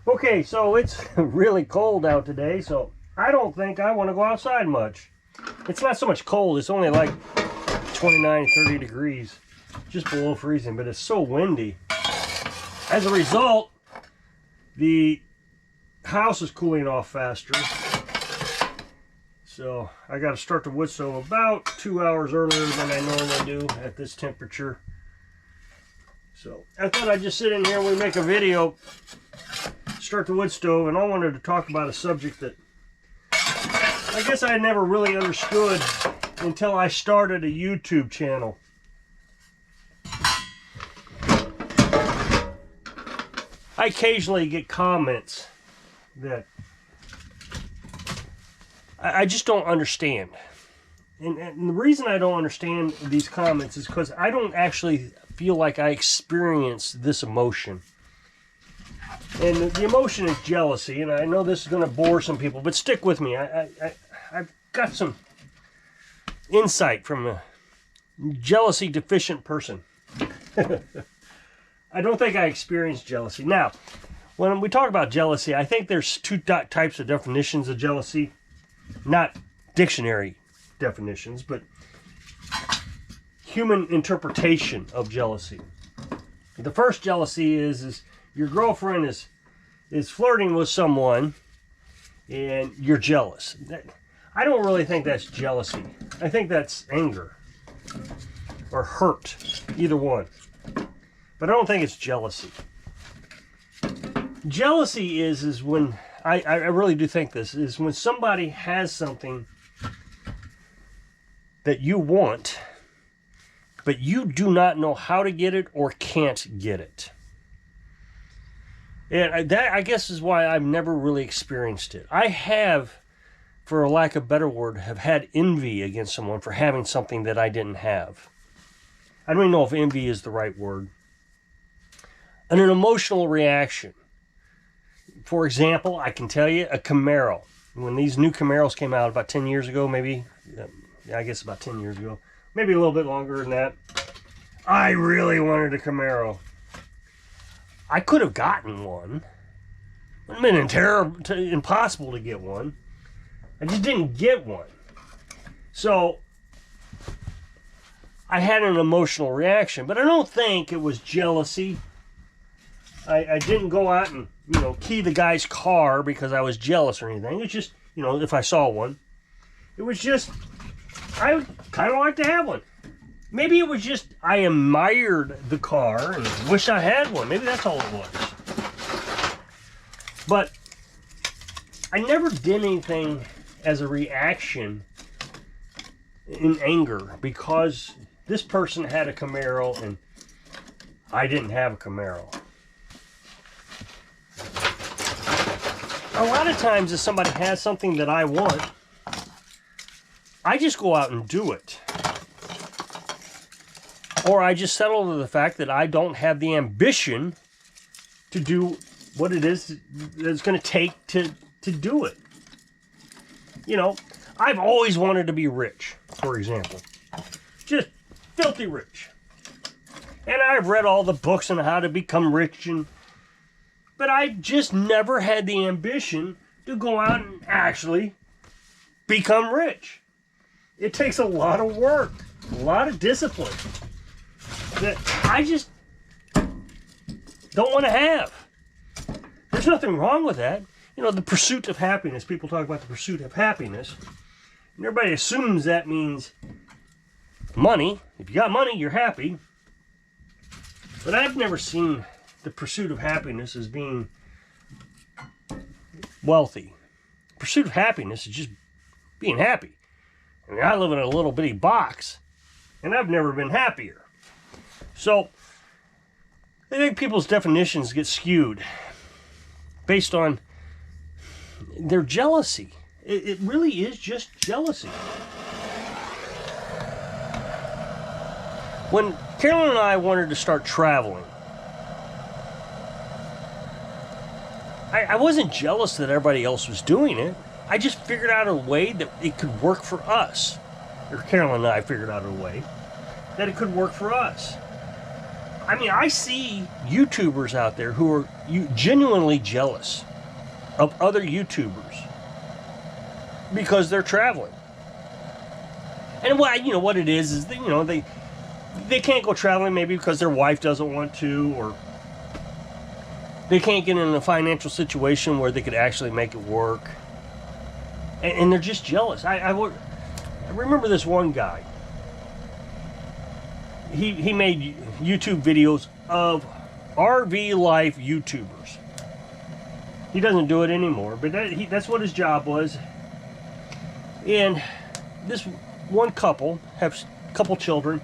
Okay, so it's really cold out today, so I don't think I want to go outside much. It's not so much cold, it's only like 29, 30 degrees, just below freezing, but it's so windy. As a result, the house is cooling off faster. So I got to start the wood stove about 2 hours earlier than I normally do at this temperature. So I thought I'd just sit in here and we make a video, start the wood stove, and I wanted to talk about a subject that I guess I never really understood until I started a YouTube channel. I occasionally get comments that I just don't understand. And the reason I don't understand these comments is because I don't actually feel like I experience this emotion. And the emotion is jealousy, and I know this is going to bore some people, but stick with me. I've got some insight from a jealousy deficient person. I don't think I experience jealousy. Now, when we talk about jealousy, I think there's two types of definitions of jealousy. Not dictionary definitions, but human interpretation of jealousy. The first jealousy is your girlfriend is flirting with someone and you're jealous. I don't really think that's jealousy. I think that's anger or hurt, either one. But I don't think it's jealousy. Jealousy is when, I really do think this, is when somebody has something that you want, but you do not know how to get it or can't get it. And that, I guess, is why I've never really experienced it. I have, for a lack of a better word, have had envy against someone for having something that I didn't have. I don't even know if envy is the right word. And an emotional reaction. For example, I can tell you a Camaro. When these new Camaros came out about 10 years ago, maybe, I guess about 10 years ago, maybe a little bit longer than that, I really wanted a Camaro. I could have gotten one. It would have been impossible to get one. I just didn't get one. So I had an emotional reaction, but I don't think it was jealousy. I didn't go out and, key the guy's car because I was jealous or anything. It's just, if I saw one. It was just, I would kind of like to have one. Maybe it was just, I admired the car and wish I had one. Maybe that's all it was. But I never did anything as a reaction in anger because this person had a Camaro and I didn't have a Camaro. A lot of times if somebody has something that I want, I just go out and do it. Or I just settle to the fact that I don't have the ambition to do what it is that it's going to take to do it. I've always wanted to be rich, for example. Just filthy rich. And I've read all the books on how to become rich, but I just never had the ambition to go out and actually become rich. It takes a lot of work, a lot of discipline that I just don't want to have. There's nothing wrong with that. The pursuit of happiness. People talk about the pursuit of happiness. And everybody assumes that means money. If you got money, you're happy. But I've never seen the pursuit of happiness as being wealthy. Pursuit of happiness is just being happy. I live in a little bitty box, and I've never been happier. So, I think people's definitions get skewed based on their jealousy. It really is just jealousy. When Carolyn and I wanted to start traveling, I wasn't jealous that everybody else was doing it. I just figured out a way that it could work for us. Or Carolyn and I figured out a way that it could work for us. I mean, I see YouTubers out there who are genuinely jealous of other YouTubers because they're traveling. And what it is they can't go traveling maybe because their wife doesn't want to, or they can't get in a financial situation where they could actually make it work. And they're just jealous. I remember this one guy. He made YouTube videos of RV life YouTubers. He doesn't do it anymore, but that's what his job was. And this one couple, have a couple children,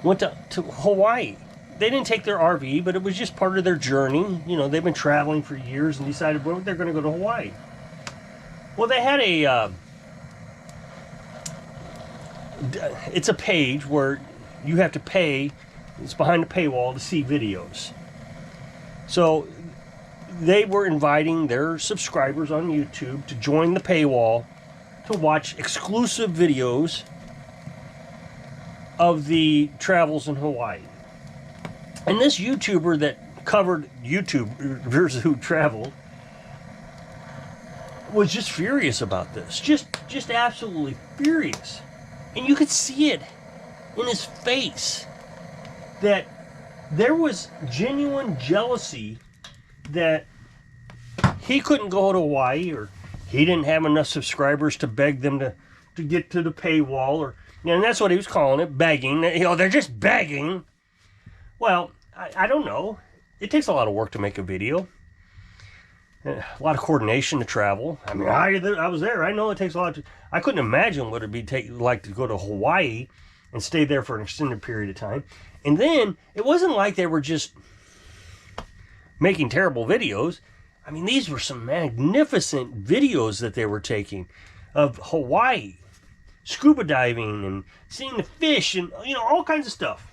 went to Hawaii. They didn't take their RV, but it was just part of their journey. They've been traveling for years and decided, well, they're going to go to Hawaii. Well, they had it's a page where you have to pay. It's behind a paywall to see videos. So they were inviting their subscribers on YouTube to join the paywall to watch exclusive videos of the travels in Hawaii. And this YouTuber that covered YouTubers who traveled was just furious about this. Just absolutely furious. And you could see it in his face that there was genuine jealousy that he couldn't go to Hawaii, or he didn't have enough subscribers to beg them to get to the paywall, or and that's what he was calling it, begging. They're just begging. Well, I don't know. It takes a lot of work to make a video. A lot of coordination to travel. I mean, I was there. I know it takes a lot. I couldn't imagine what it'd be like to go to Hawaii and stay there for an extended period of time. And then it wasn't like they were just making terrible videos. I mean, these were some magnificent videos that they were taking of Hawaii, scuba diving and seeing the fish and all kinds of stuff.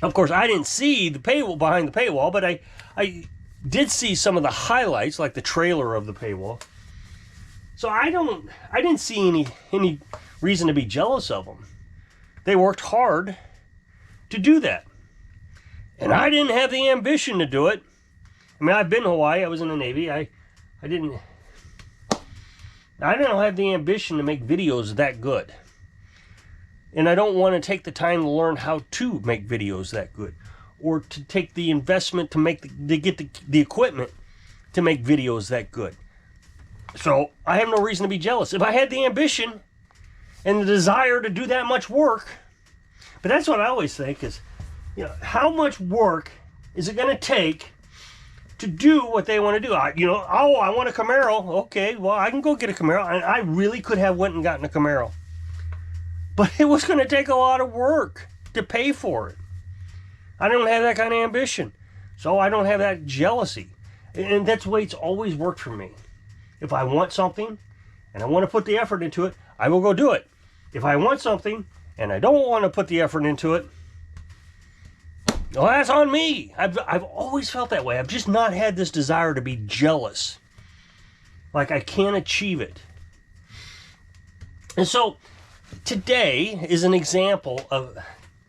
Of course, I didn't see the paywall behind the paywall, but I did see some of the highlights, like the trailer of the paywall. So I didn't see any reason to be jealous of them. They worked hard to do that. And I didn't have the ambition to do it. I mean, I've been to Hawaii. I was in the Navy. I didn't have the ambition to make videos that good. And I don't want to take the time to learn how to make videos that good, or to take the investment to get the equipment to make videos that good. So I have no reason to be jealous. If I had the ambition and the desire to do that much work, but that's what I always think is, how much work is it going to take to do what they want to do? I want a Camaro. Okay, well, I can go get a Camaro. And I really could have went and gotten a Camaro. But it was going to take a lot of work to pay for it. I don't have that kind of ambition. So I don't have that jealousy. And that's the way it's always worked for me. If I want something and I want to put the effort into it, I will go do it. If I want something and I don't want to put the effort into it, well, that's on me. I've always felt that way. I've just not had this desire to be jealous. Like I can't achieve it. And so today is an example of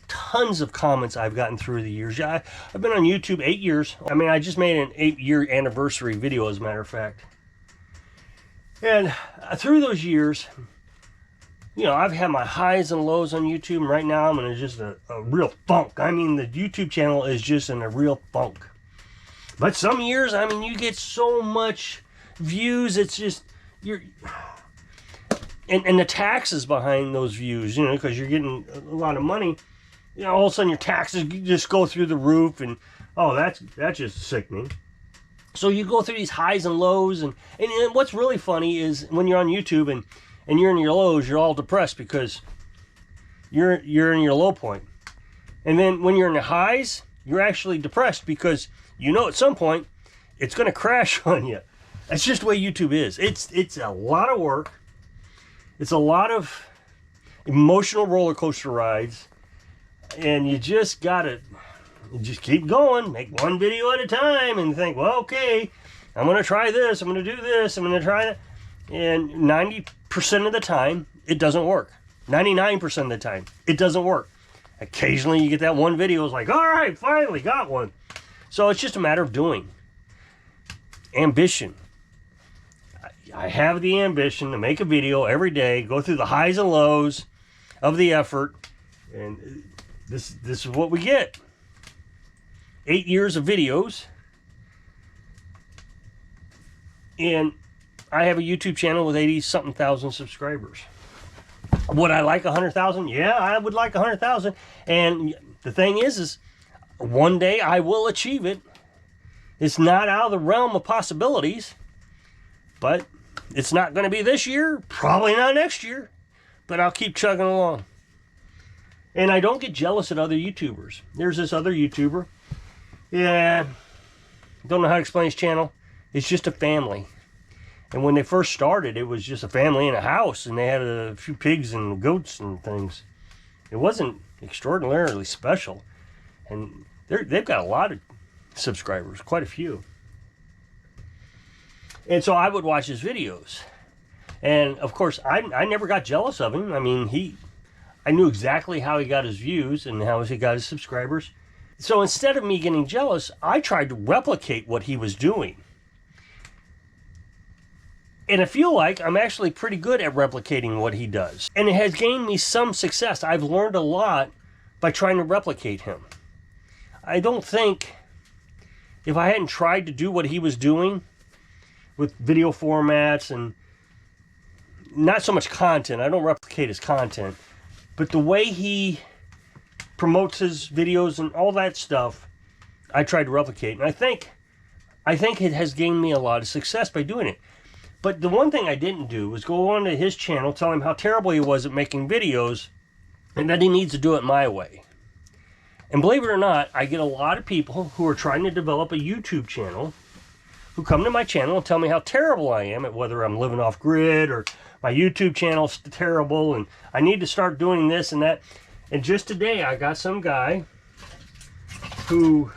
tons of comments I've gotten through the years. I've been on YouTube 8 years. I mean, I just made an 8-year anniversary video, as a matter of fact. And through those years, I've had my highs and lows on YouTube, and right now I'm in just a real funk. I mean, the YouTube channel is just in a real funk. But some years, I mean, you get so much views, it's just, and the taxes behind those views, because you're getting a lot of money, all of a sudden your taxes just go through the roof, and that's just sickening. So you go through these highs and lows, and what's really funny is when you're on YouTube and you're in your lows, you're all depressed because you're in your low point. And then when you're in the highs, you're actually depressed because at some point it's going to crash on you. That's just the way YouTube is. It's a lot of work. It's a lot of emotional roller coaster rides, and you just gotta keep going, make one video at a time, and think, well, okay, I'm gonna try this, I'm gonna do this, I'm gonna try that, and 90% of the time, it doesn't work. 99% of the time, it doesn't work. Occasionally you get that one video, it's like, all right, finally got one. So it's just a matter of doing. Ambition. I have the ambition to make a video every day, go through the highs and lows of the effort, and this is what we get. 8 years of videos, and I have a YouTube channel with 80-something thousand subscribers. Would I like 100,000? Yeah, I would like 100,000. And the thing is one day I will achieve it. It's not out of the realm of possibilities, but it's not going to be this year, probably not next year, but I'll keep chugging along. And I don't get jealous at other YouTubers. There's this other YouTuber. Yeah, don't know how to explain his channel. It's just a family. And when they first started, it was just a family in a house, and they had a few pigs and goats and things. It wasn't extraordinarily special. And they've got a lot of subscribers, quite a few. And so I would watch his videos. And of course, I never got jealous of him. I mean, I knew exactly how he got his views and how he got his subscribers. So instead of me getting jealous, I tried to replicate what he was doing. And I feel like I'm actually pretty good at replicating what he does. And it has gained me some success. I've learned a lot by trying to replicate him. I don't think if I hadn't tried to do what he was doing with video formats and not so much content, I don't replicate his content, but the way he promotes his videos and all that stuff, I tried to replicate. And I think it has gained me a lot of success by doing it. But the one thing I didn't do was go onto his channel, tell him how terrible he was at making videos, and that he needs to do it my way. And believe it or not, I get a lot of people who are trying to develop a YouTube channel who come to my channel and tell me how terrible I am at whether I'm living off grid or my YouTube channel's terrible and I need to start doing this and that. And just today I got some guy who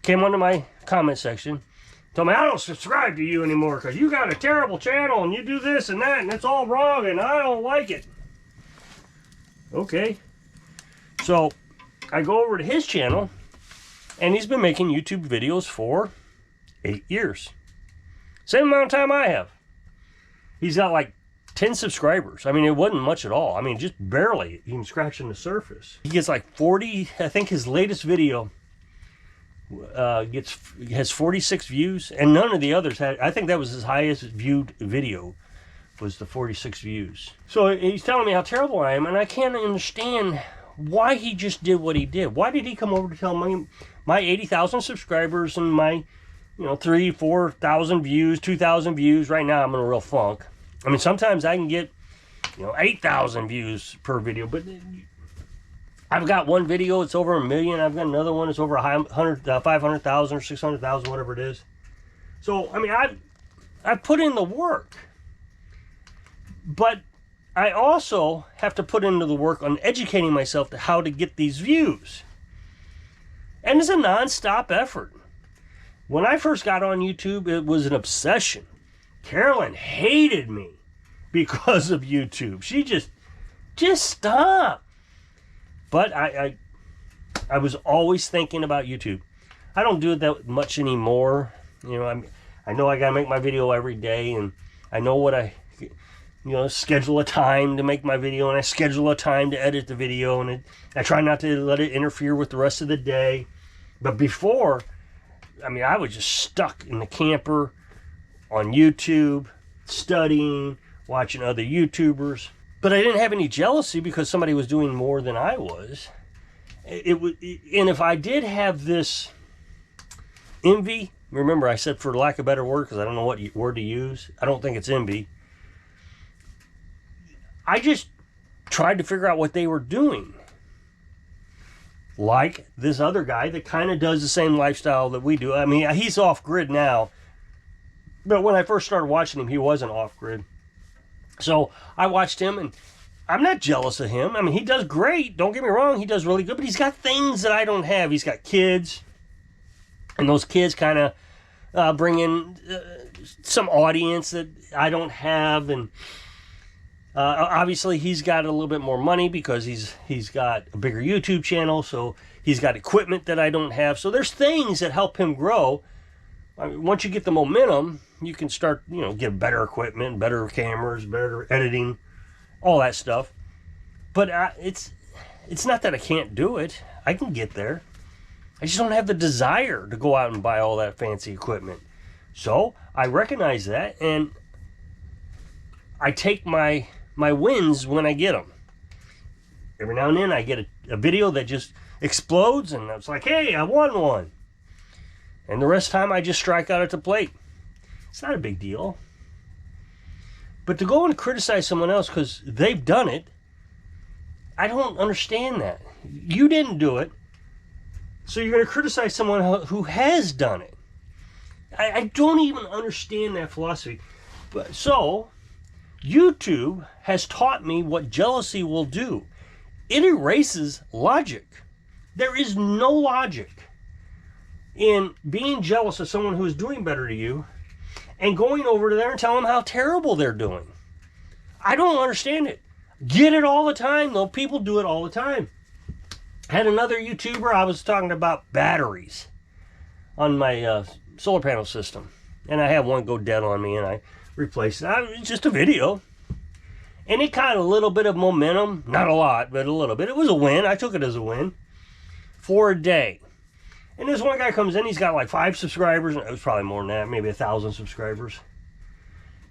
came onto my comment section, told me, I don't subscribe to you anymore because you got a terrible channel and you do this and that and it's all wrong and I don't like it. Okay. So I go over to his channel and he's been making YouTube videos for 8 years. Same amount of time I have. He's got like 10 subscribers. I mean, it wasn't much at all. I mean, just barely even scratching the surface. He gets like 40, I think his latest video has 46 views, and none of the others had. I think that was his highest viewed video, was the 46 views. So he's telling me how terrible I am, and I can't understand why he just did what he did. Why did he come over to tell my 80,000 subscribers and my 3,000, 4,000 views, 2,000 views? Right now I'm in a real funk. I mean, sometimes I can get 8,000 views per video, but I've got one video, it's over 1 million. I've got another one that's over 500,000 or 600,000, whatever it is. So, I mean, I've put in the work. But I also have to put into the work on educating myself to how to get these views. And it's a non-stop effort. When I first got on YouTube, it was an obsession. Carolyn hated me because of YouTube. She just stop. But I was always thinking about YouTube. I don't do it that much anymore. I know I gotta make my video every day, and I know what schedule a time to make my video, and I schedule a time to edit the video, and I try not to let it interfere with the rest of the day. But before, I mean, I was just stuck in the camper on YouTube, studying, watching other YouTubers. But I didn't have any jealousy because somebody was doing more than I was. And if I did have this envy, remember I said for lack of a better word, because I don't know what word to use. I don't think it's envy. I just tried to figure out what they were doing. Like this other guy that kind of does the same lifestyle that we do. I mean, he's off grid now. But when I first started watching him, he wasn't off grid. So I watched him, and I'm not jealous of him. I mean, he does great. Don't get me wrong. He does really good. But he's got things that I don't have. He's got kids. And those kids kind of bring in some audience that I don't have. And Obviously, he's got a little bit more money because he's got a bigger YouTube channel, so he's got equipment that I don't have. So there's things that help him grow. I mean, once you get the momentum, you can start, get better equipment, better cameras, better editing, all that stuff. But it's not that I can't do it. I can get there. I just don't have the desire to go out and buy all that fancy equipment. So I recognize that, and I take my wins when I get them. Every now and then I get a video that just explodes, and it's like, hey, I won one. And the rest of the time I just strike out at the plate. It's not a big deal. But to go and criticize someone else because they've done it, I don't understand that. You didn't do it, so you're going to criticize someone who has done it. I don't even understand that philosophy. But so, YouTube has taught me what jealousy will do. It erases logic. There is no logic in being jealous of someone who is doing better to you and going over to there and telling them how terrible they're doing. I don't understand it. Get it all the time, though. People do it all the time. I had another YouTuber, I was talking about batteries on my solar panel system. And I had one go dead on me, and I replaced it. It's just a video. And it caught a little bit of momentum. Not a lot, but a little bit. It was a win. I took it as a win for a day. And this one guy comes in, he's got like 5 subscribers. It was probably more than that, maybe 1,000 subscribers.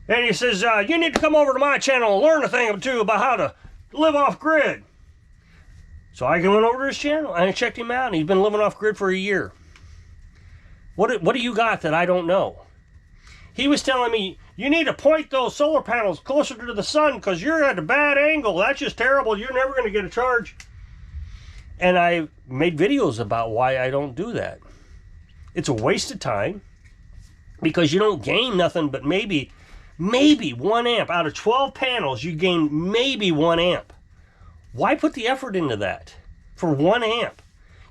And he says, you need to come over to my channel and learn a thing or two about how to live off grid. So I went over to his channel and I checked him out, and he's been living off grid for a year. What do you got that I don't know? He was telling me, you need to point those solar panels closer to the sun because you're at a bad angle. That's just terrible. You're never going to get a charge. And I made videos about why I don't do that. It's a waste of time because you don't gain nothing but maybe 1 amp. Out of 12 panels, you gain maybe 1 amp. Why put the effort into that for 1 amp?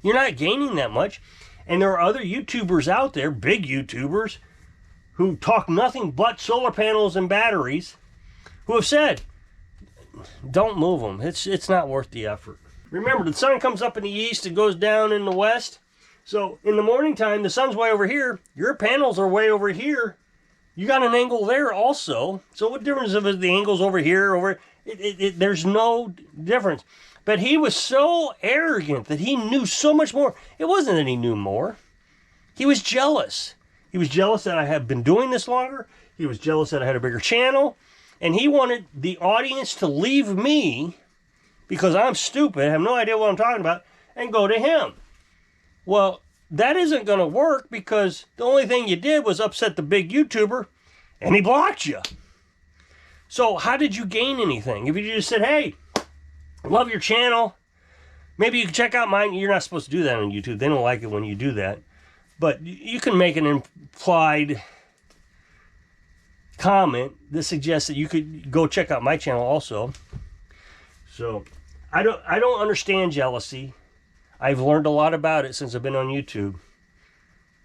You're not gaining that much. And there are other YouTubers out there, big YouTubers, who talk nothing but solar panels and batteries, who have said, don't move them. It's not worth the effort. Remember, the sun comes up in the east and goes down in the west. So in the morning time, the sun's way over here. Your panels are way over here. You got an angle there also. So what difference if the angle's over here, over? There's no difference. But he was so arrogant that he knew so much more. It wasn't that he knew more. He was jealous. He was jealous that I had been doing this longer. He was jealous that I had a bigger channel. And he wanted the audience to leave me because I'm stupid, have no idea what I'm talking about, and go to him. Well, that isn't going to work because the only thing you did was upset the big YouTuber, and he blocked you. So how did you gain anything? If you just said, hey, love your channel, maybe you can check out mine. You're not supposed to do that on YouTube. They don't like it when you do that. But you can make an implied comment that suggests that you could go check out my channel also. So I don't understand jealousy. I've learned a lot about it since I've been on YouTube.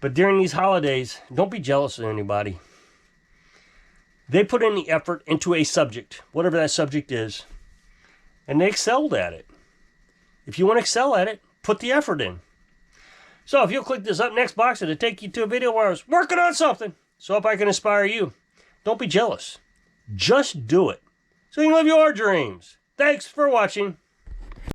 But during these holidays, don't be jealous of anybody. They put in the effort into a subject, whatever that subject is, and they excelled at it. If you want to excel at it, put the effort in. So if you'll click this up next box, it'll take you to a video where I was working on something. So if I can inspire you, don't be jealous. Just do it. So you can live your dreams. Thanks for watching.